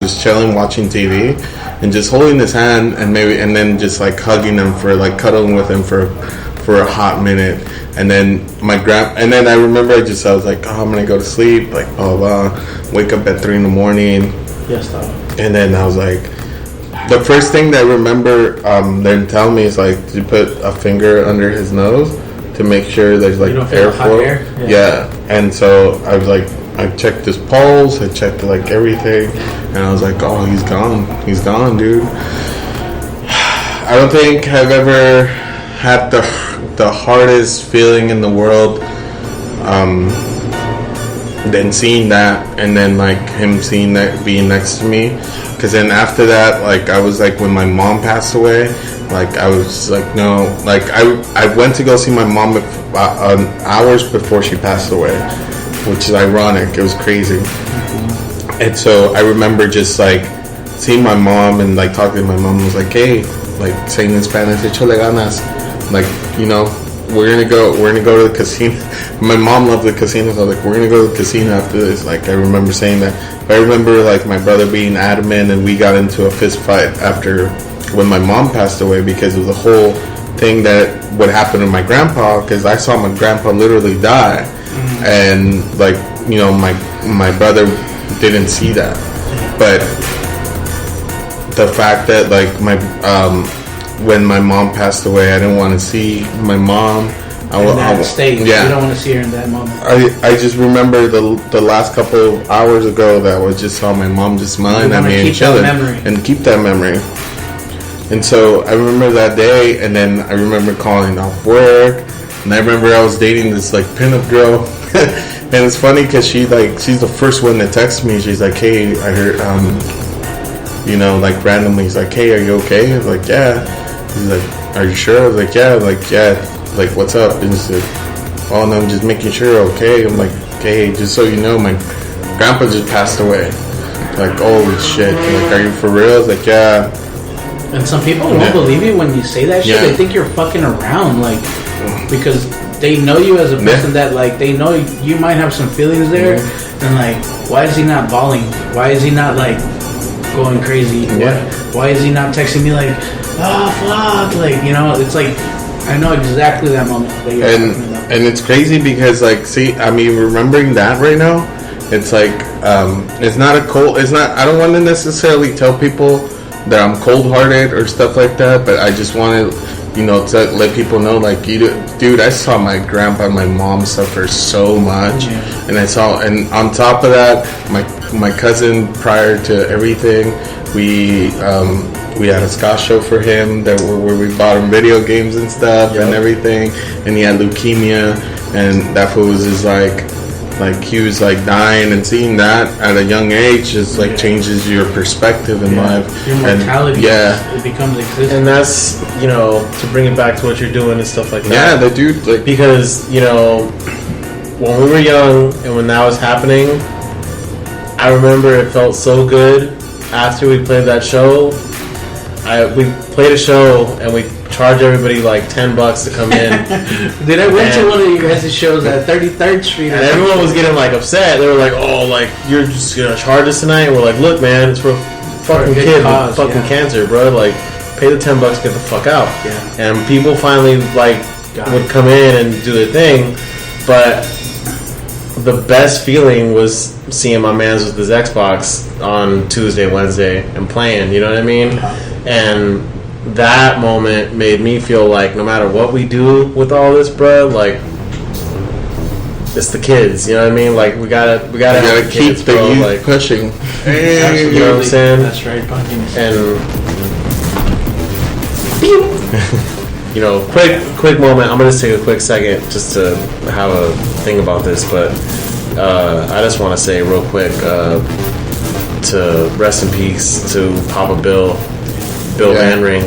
just chilling, watching TV, and just holding his hand, and then just like hugging him for like cuddling with him for a hot minute. And then and then I remember I was like, oh, I'm gonna go to sleep, like blah blah, wake up at 3 a.m. Yes, dog. And then I was like, the first thing that I remember them telling me is like to put a finger under his nose to make sure there's like airflow. Yeah. And so I was like, I checked his pulse, I checked like everything, and I was like, oh, he's gone, dude. I don't think I've ever had the hardest feeling in the world than seeing that, and then like him seeing that being next to me. Because then after that, like I was like, when my mom passed away, like I was like, no, like I went to go see my mom hours before she passed away, which is ironic. It was crazy. And so I remember just like seeing my mom and like talking to my mom. Was like, hey, like saying in Spanish, "Échale ganas," like, you know, we're gonna go to the casino. My mom loved the casino, so like, we're gonna go to the casino after this. Like I remember saying that. I remember like my brother being adamant, and we got into a fist fight after when my mom passed away, because of the whole thing that would happen to my grandpa, because I saw my grandpa literally die. And like, you know, my brother didn't see that. But the fact that like when my mom passed away, I didn't want to see my mom in that state. Yeah. You don't want to see her in that moment. I just remember the last couple of hours ago that I just saw my mom just smiling at me and chilling and keep that memory. And so I remember that day, and then I remember calling off work, and I remember I was dating this like pinup girl. And it's funny because she's the first one to text me. She's like, hey, I heard you know, like randomly, he's like, hey, are you okay? I was like, yeah. He's like, are you sure? I was like, yeah. Like, what's up? And he said, oh no, I'm just making sure, okay. I'm like, okay, just so you know, my grandpa just passed away. Like, holy shit. Like, are you for real? I was like, yeah. And some people won't believe you when you say that shit. They think you're fucking around, like, because they know you as a person that, like, they know you might have some feelings there. And like, why is he not bawling? Why is he not like going crazy? Why is he not texting me like, oh fuck, like, you know? It's like, I know exactly that moment that you're talking about. And it's crazy because, like, see, I mean, remembering that right now, it's like, it's not I don't want to necessarily tell people that I'm cold-hearted or stuff like that, but I just want to, you know, to let people know, like, dude, I saw my grandpa and my mom suffer so much, and on top of that, my cousin, prior to everything, we had a ska show for him where we bought him video games and stuff and everything, and he had leukemia, and that fool was just like he was like dying, and seeing that at a young age just like changes your perspective in life. Your mortality, it becomes existent. And that's, you know, to bring it back to what you're doing and stuff like that. Yeah, the dude, like, because, you know, when we were young and when that was happening, I remember it felt so good after we played that show. We played a show and we charged everybody like $10 to come in. Dude, I went to one of you guys' shows at 33rd Street, and everyone was getting like upset. They were like, "Oh, like, you're just gonna charge us tonight?" And we're like, "Look, man, it's for a fucking kid with fucking cancer, bro. Like, pay the $10, get the fuck out." Yeah. And people finally like would come in and do their thing, but the best feeling was seeing my mans with his Xbox on Tuesday, Wednesday, and playing. You know what I mean? And that moment made me feel like no matter what we do with all this, bro, like, it's the kids. You know what I mean? Like, we gotta keep kids, the bro, youth like, pushing. Hey, you know what I'm saying? That's right, Pumpkins. And you know, quick moment. I'm gonna just take a quick second just to have a thing about this, but I just want to say real quick to rest in peace to Papa Bill Van Ring.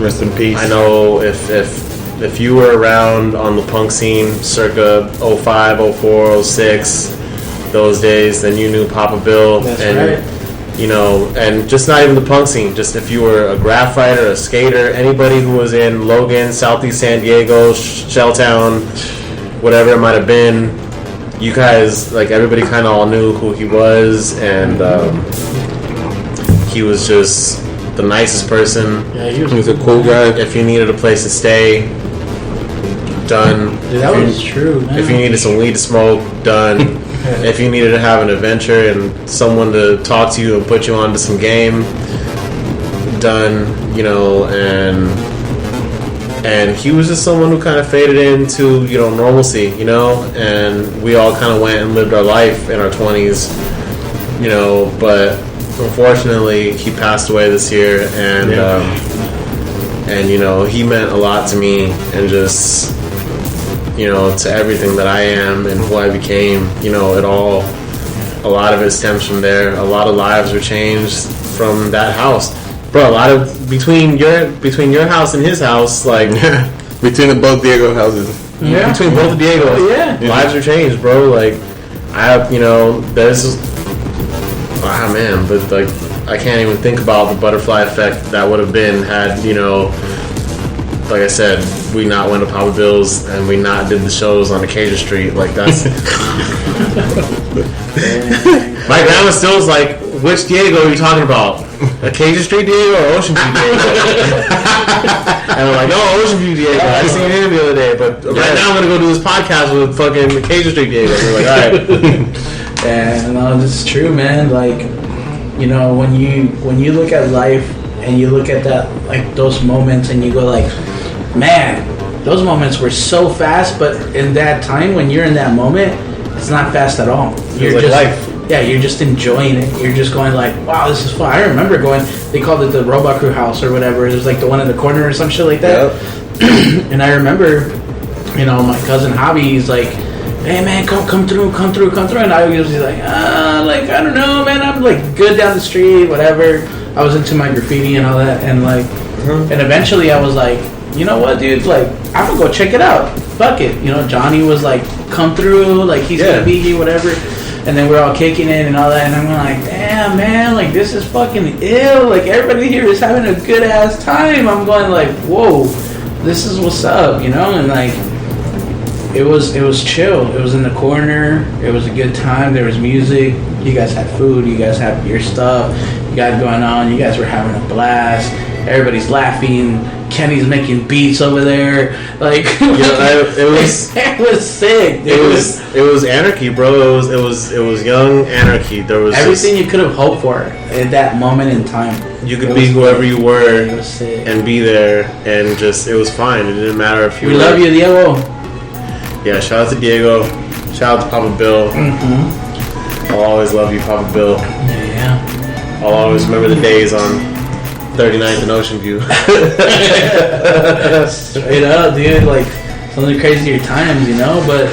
Rest in peace. I know if you were around on the punk scene circa 05, 04, 06, those days, then you knew Papa Bill. That's and right. You know, and just not even the punk scene, just if you were a graphiter, a skater, anybody who was in Logan, Southeast San Diego, Shelltown, whatever it might have been, you guys, like, everybody kind of all knew who he was, and he was just the nicest person. Yeah, he was a cool guy. If you needed a place to stay, done. Dude, that was true, man. If you needed some weed to smoke, done. If you needed to have an adventure and someone to talk to you and put you onto some game, done. You know, and he was just someone who kind of faded into, you know, normalcy, you know, and we all kind of went and lived our life in our 20s, you know, but unfortunately he passed away this year, and you know, he meant a lot to me, and just, you know, to everything that I am and who I became, you know, a lot of it stems from there. A lot of lives were changed from that house. Bro, a lot of between your house and his house, like between the both Diego houses, between both the Diegos, lives are changed, bro. Like, I have, you know, there's, man, but like, I can't even think about the butterfly effect that would have been had, you know, like I said, we not went to Papa Bill's and we not did the shows on Acacia Street. Like, that's my grandma still was like, which Diego are you talking about? Acacia Street Diego or Ocean View Diego? And we're like, oh, Ocean View Diego. I seen him the other day, but right now I'm gonna go do this podcast with fucking Acacia Street Diego. We're like, alright. Yeah, no, this is true, man. Like, you know, when you look at life and you look at that, like, those moments, and you go like, man, those moments were so fast, but in that time when you're in that moment, it's not fast at all. You're like just life. Yeah, you're just enjoying it. You're just going like, wow, this is fun. I remember going, they called it the Robot Crew house or whatever. It was like the one in the corner or some shit like that. Yep. And I remember, you know, my cousin Javi, he's like, hey man, come through. And I was like, I don't know, man. I'm like good down the street, whatever. I was into my graffiti and all that, and like, and eventually I was like, you know what, dude? Like, I'm gonna go check it out. Fuck it. You know, Johnny was like, come through. Like, he's gonna be here, whatever. And then we're all kicking it and all that, and I'm like, damn, man, like, this is fucking ill. Like, everybody here is having a good ass time. I'm going like, whoa, this is what's up, you know? And like, it was chill. It was in the corner. It was a good time. There was music. You guys had food. You guys had your stuff. You guys going on. You guys were having a blast. Everybody's laughing. Kenny's making beats over there. Like, it was it was sick. Dude. It was anarchy, bro. It was young anarchy. There was everything you could have hoped for at that moment in time. You could be whoever you were and be there, and just, it was fine. It didn't matter if you. We love you, Diego. Yeah, shout out to Diego. Shout out to Papa Bill. Mm-hmm. I'll always love you, Papa Bill. Yeah. I'll always remember the days on 39th and Ocean View. Straight up, dude. Like, some of the crazier times, you know. But,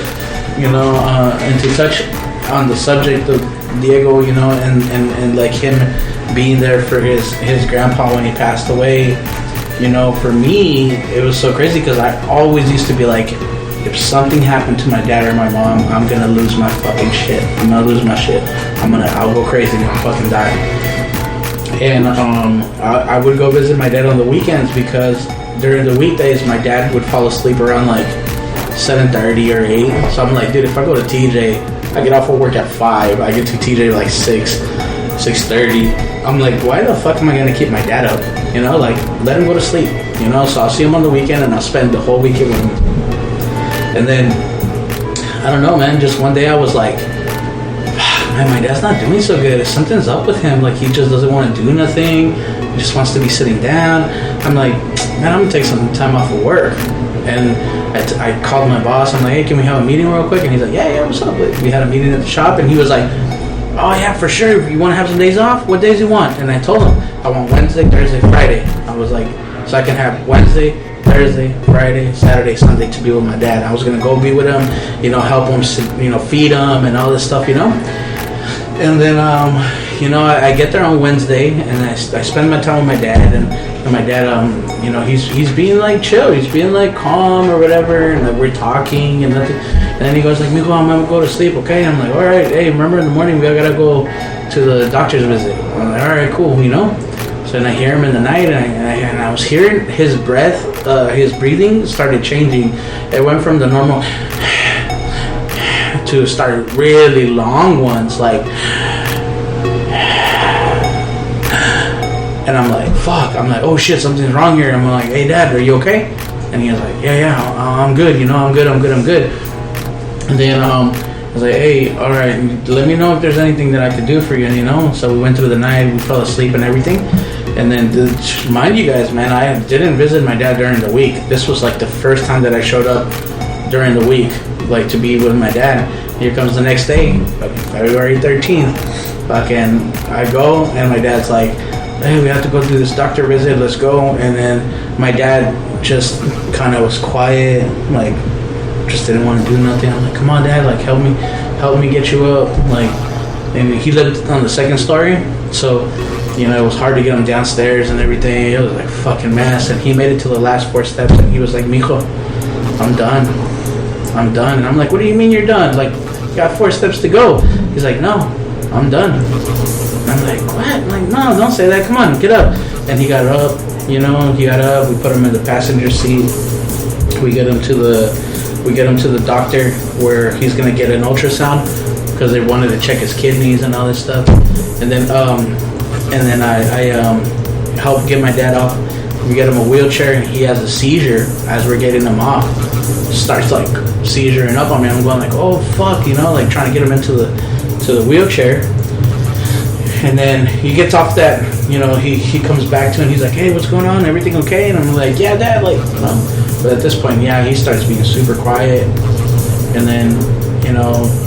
you know, and to touch on the subject of Diego, you know, and like him being there for his grandpa when he passed away, you know, for me, it was so crazy because I always used to be like, if something happened to my dad or my mom, I'm gonna lose my fucking shit. I'm gonna lose my shit. I'll go crazy and I'll fucking die. And I would go visit my dad on the weekends because during the weekdays my dad would fall asleep around like 7:30 or 8. So I'm like, dude, if I go to TJ, I get off of work at 5. I get to TJ like 6:30. I'm like, why the fuck am I gonna keep my dad up? You know, like, let him go to sleep. You know, so I'll see him on the weekend and I'll spend the whole weekend with him. And then, I don't know, man, just one day I was like, man, my dad's not doing so good. Something's up with him. Like, he just doesn't want to do nothing. He just wants to be sitting down. I'm like, man, I'm going to take some time off of work. And I called my boss. I'm like, hey, can we have a meeting real quick? And he's like, yeah, what's up? We had a meeting at the shop. And he was like, oh, yeah, for sure. You want to have some days off? What days do you want? And I told him, I want Wednesday, Thursday, Friday. I was like, so I can have Wednesday, Thursday, Friday, Saturday, Sunday to be with my dad. I was going to go be with him, you know, help him, you know, feed him and all this stuff, you know. And then, you know, I get there on Wednesday and I spend my time with my dad. And my dad, you know, he's being like chill. He's being like calm or whatever. And like, we're talking and nothing. And then he goes like, Mijo, I'm going to go to sleep, okay? And I'm like, all right, hey, remember in the morning we got to go to the doctor's visit. I'm like, all right, cool, you know. So then I hear him in the night, and I was hearing his breath, his breathing started changing. It went from the normal to start really long ones, like. And I'm like, fuck. I'm like, oh shit, something's wrong here. I'm like, hey Dad, are you okay? And he was like, yeah, I'm good. I'm good. And then I was like, hey, all right, let me know if there's anything that I could do for you. So we went through the night, we fell asleep and everything. And then, mind you guys, man, I didn't visit my dad during the week. This was like the first time that I showed up during the week, like to be with my dad. Here comes the next day, February 13th. Fucking, I go and my dad's like, hey, we have to go do this doctor visit, let's go. And then my dad just kind of was quiet, like just didn't want to do nothing. I'm like, come on Dad, like help me get you up. Like, and he lived on the second story, so it was hard to get him downstairs and everything. It was like fucking mess. And he made it to the last 4 steps and he was like, mijo, I'm done. And I'm like, what do you mean you're done? Like, you got 4 steps to go. He's like, no, I'm done. And I'm like, what? I'm like, no, don't say that. Come on, get up. And he got up. We put him in the passenger seat. We get him to the doctor where he's gonna get an ultrasound because they wanted to check his kidneys and all this stuff. And then I help get my dad off. We get him a wheelchair and he has a seizure as we're getting him off. Starts like seizuring up on me. I'm going like, oh fuck, like trying to get him into the wheelchair. And then he gets off that, he comes back to it and he's like, hey, what's going on? Everything okay? And I'm like, yeah, Dad, like, But at this point, he starts being super quiet. And then,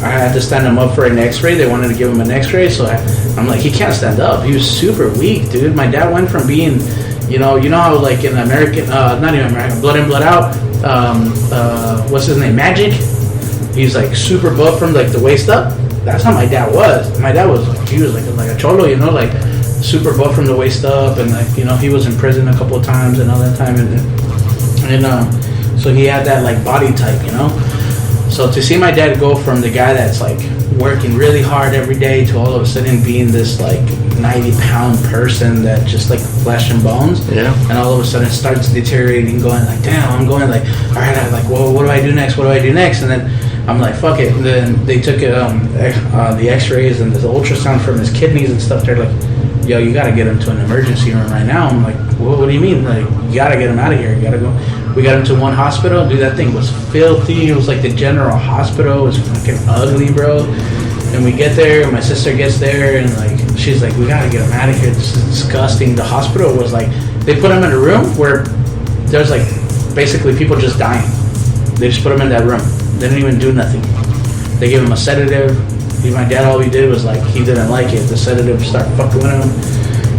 I had to stand him up for an x-ray. They wanted to give him an x-ray. So I'm like, he can't stand up. He was super weak, dude. My dad went from being, how like in American, not even American, Blood In, Blood Out, what's his name? Magic. He's like super buff from like the waist up. That's how my dad was. My dad was like, he was like a cholo, like super buff from the waist up, and like he was in prison a couple of times and all that time, and so he had that like body type, So to see my dad go from the guy that's like working really hard every day to all of a sudden being this like 90-pound person that just like flesh and bones, and all of a sudden starts deteriorating, going like, damn, I'm going like, all right, I'm like, well, what do I do next? And then I'm like, fuck it. And then they took the x-rays and the ultrasound from his kidneys and stuff. They're like, yo, you gotta get him to an emergency room right now. I'm like, what do you mean? Like, you gotta get him out of here. You gotta go. We got him to one hospital. Dude, that thing was filthy. It was like the general hospital. It was fucking ugly, bro. And we get there, and my sister gets there, and like, she's like, we gotta get him out of here. This is disgusting. The hospital was like, they put him in a room where there's like basically people just dying. They just put him in that room. They didn't even do nothing. They gave him a sedative. My dad, all he did was like, he didn't like it. The sedative started fucking with him.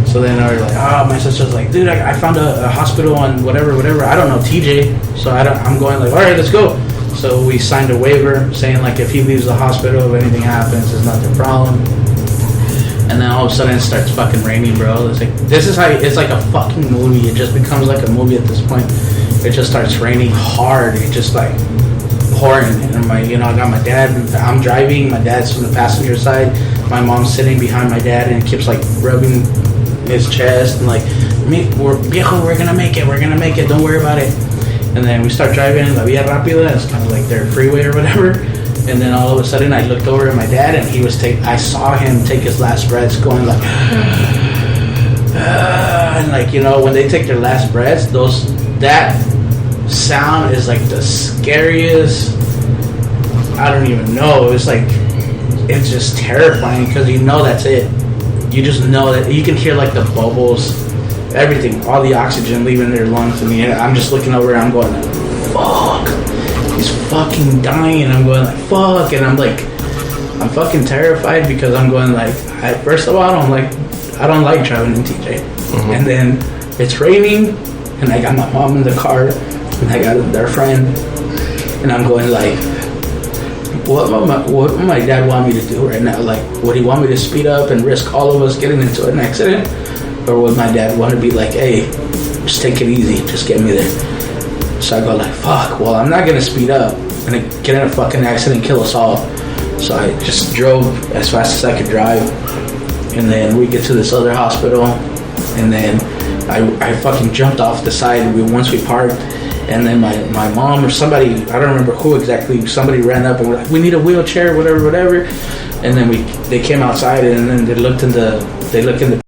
So then I was like, my sister's like, dude, I found a hospital on whatever. I don't know, TJ. So I'm going like, all right, let's go. So we signed a waiver saying like, if he leaves the hospital, if anything happens, it's not their problem. And then all of a sudden it starts fucking raining, bro. It's like, this is how, it's like a fucking movie. It just becomes like a movie at this point. It just starts raining hard. It just like, pouring. And I got my dad, I'm driving, my dad's on the passenger side, my mom's sitting behind my dad and keeps like rubbing his chest and like, we're gonna make it, don't worry about it. And then we start driving La Vía Rápida, it's kind of like their freeway or whatever, and then all of a sudden I looked over at my dad and I saw him take his last breaths, going like and like, when they take their last breaths, that sound is like the scariest. I don't even know. It's like, it's just terrifying because that's it. You just know that you can hear like the bubbles, everything, all the oxygen leaving their lungs. I'm just looking over and I'm going like, fuck, he's fucking dying. I'm going like, fuck, and I'm fucking terrified because I'm going like, first of all, I don't like driving in TJ, and then it's raining, and I got my mom in the car. And I got their friend, and I'm going like, what would my dad want me to do right now? Like, would he want me to speed up and risk all of us getting into an accident? Or would my dad want to be like, hey, just take it easy, just get me there? So I go like, fuck, well, I'm not going to speed up and get in a fucking accident and kill us all. So I just drove as fast as I could drive. And then we get to this other hospital, and then I fucking jumped off the side once we parked. And then my mom or somebody, I don't remember who exactly, somebody ran up and were like, we need a wheelchair, whatever. And then they came outside and then they looked in the